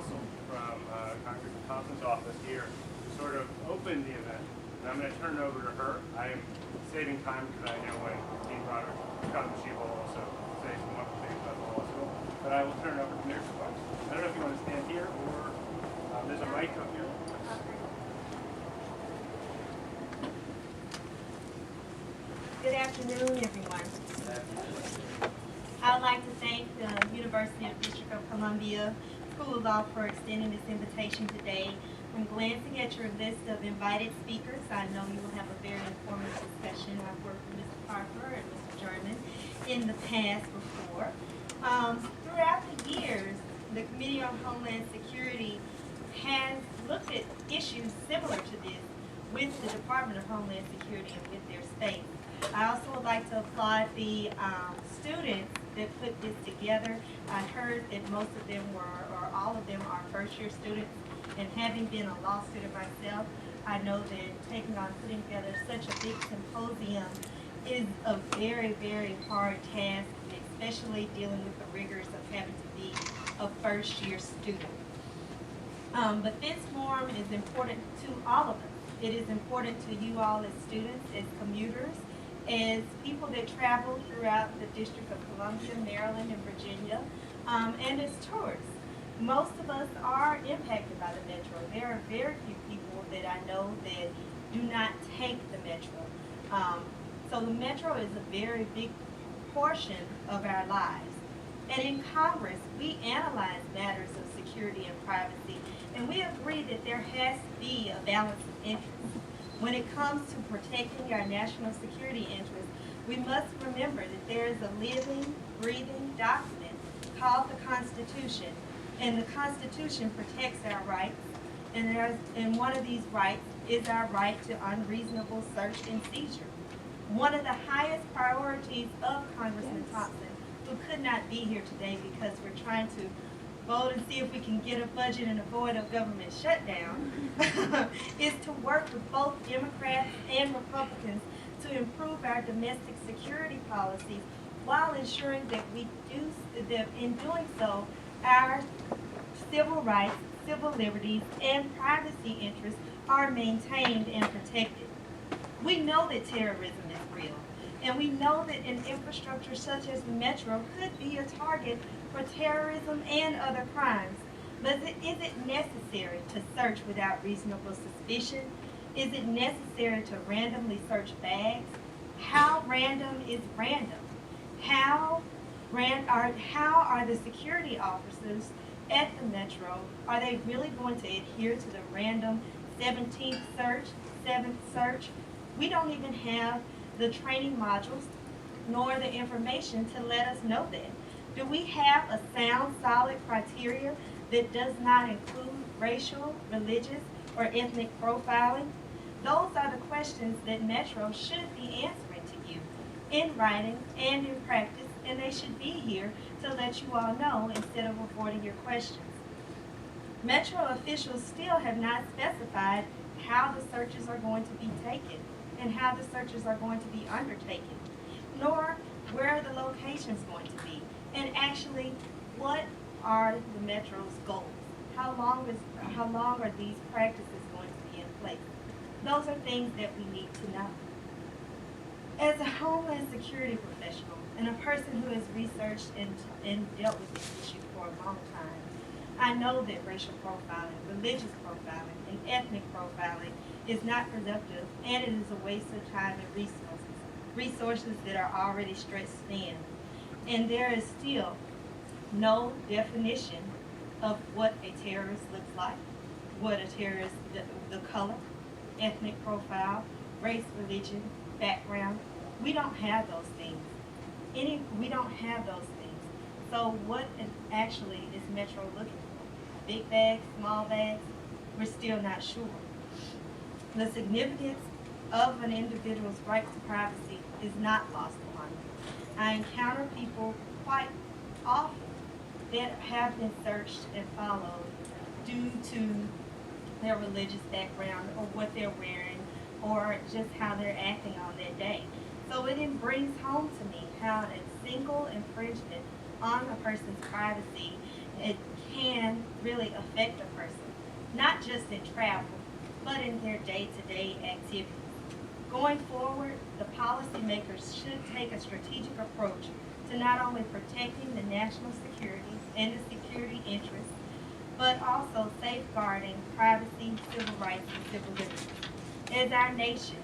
Counsel from Congressman Thompson's office here to sort of open the event. And I'm going to turn it over to her. I am saving time because I know when Dean Broderick comes, she will also say some wonderful things about the law school. But I will turn it over to Mr. Clarke. I don't know if you want to stand here or there's a mic up here. Good afternoon, everyone. I would like to thank the University of District of Columbia School of Law for extending this invitation today. When glancing at your list of invited speakers, I know you will have a very informative discussion. I've worked with Mr. Harper and Mr. German in the past before. Throughout the years, the Committee on Homeland Security has looked at issues similar to this with the Department of Homeland Security and with their space. I also would like to applaud the students that put this together. I heard that most of them were, or all of them are first-year students, and having been a law student myself, I know that taking on putting together such a big symposium is a very, very hard task, especially dealing with the rigors of having to be a first-year student. But this forum is important to all of us. It is important to you all as students, as commuters, as people that travel throughout the District of Columbia, Maryland, and Virginia, and as tourists. Most of us are impacted by the Metro. There are very few people that I know that do not take the Metro. So the Metro is a very big portion of our lives. And in Congress, we analyze matters of security and privacy, and we agree that there has to be a balance of interests. When it comes to protecting our national security interests, we must remember that there is a living, breathing document called the Constitution, and the Constitution protects our rights, and one of these rights is our right to unreasonable search and seizure. One of the highest priorities of Congressman Thompson, who could not be here today because we're trying to vote and see if we can get a budget and avoid a government shutdown, is to work with both Democrats and Republicans to improve our domestic security policies while ensuring that in doing so, our civil rights, civil liberties, and privacy interests are maintained and protected. We know that terrorism is real, and we know that an infrastructure such as the Metro could be a target for terrorism and other crimes. But is it necessary to search without reasonable suspicion? Is it necessary to randomly search bags? How random is random? How are the security officers at the Metro, are they really going to adhere to the random 17th search, 7th search? We don't even have the training modules nor the information to let us know that. Do we have a sound, solid criteria that does not include racial, religious, or ethnic profiling? Those are the questions that Metro should be answering to you in writing and in practice, and they should be here to let you all know instead of avoiding your questions. Metro officials still have not specified how the searches are going to be taken and how the searches are going to be undertaken, nor where the location's going to be, and actually what are the Metro's goals? How long are these practices going to be in place? Those are things that we need to know. As a Homeland Security professional and a person who has researched and dealt with this issue for a long time, I know that racial profiling, religious profiling, and ethnic profiling is not productive, and it is a waste of time and resources that are already stretched thin. And there is still no definition of what a terrorist looks like, what a terrorist, the color, ethnic profile, race, religion, background. We don't have those things. We don't have those things. So what actually is Metro looking for? Big bags, small bags? We're still not sure. The significance of an individual's right to privacy is not lost upon me. I encounter people quite often that have been searched and followed due to their religious background or what they're wearing or just how they're acting on that day. So it brings home to me how a single infringement on a person's privacy, it can really affect a person, not just in travel, but in their day-to-day activities. Going forward, the policymakers should take a strategic approach to not only protecting the national security and the security interests, but also safeguarding privacy, civil rights, and civil liberties. As our nation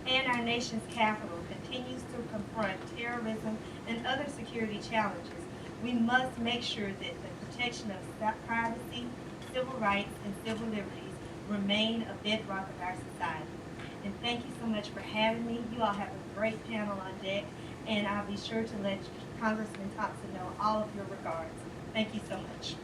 and our nation's capital continues to confront terrorism and other security challenges, we must make sure that the protection of privacy, civil rights, and civil liberties remain a bedrock of our society. And thank you so much for having me. You all have a great panel on deck, and I'll be sure to let Congressman Thompson know all of your regards. Thank you so much.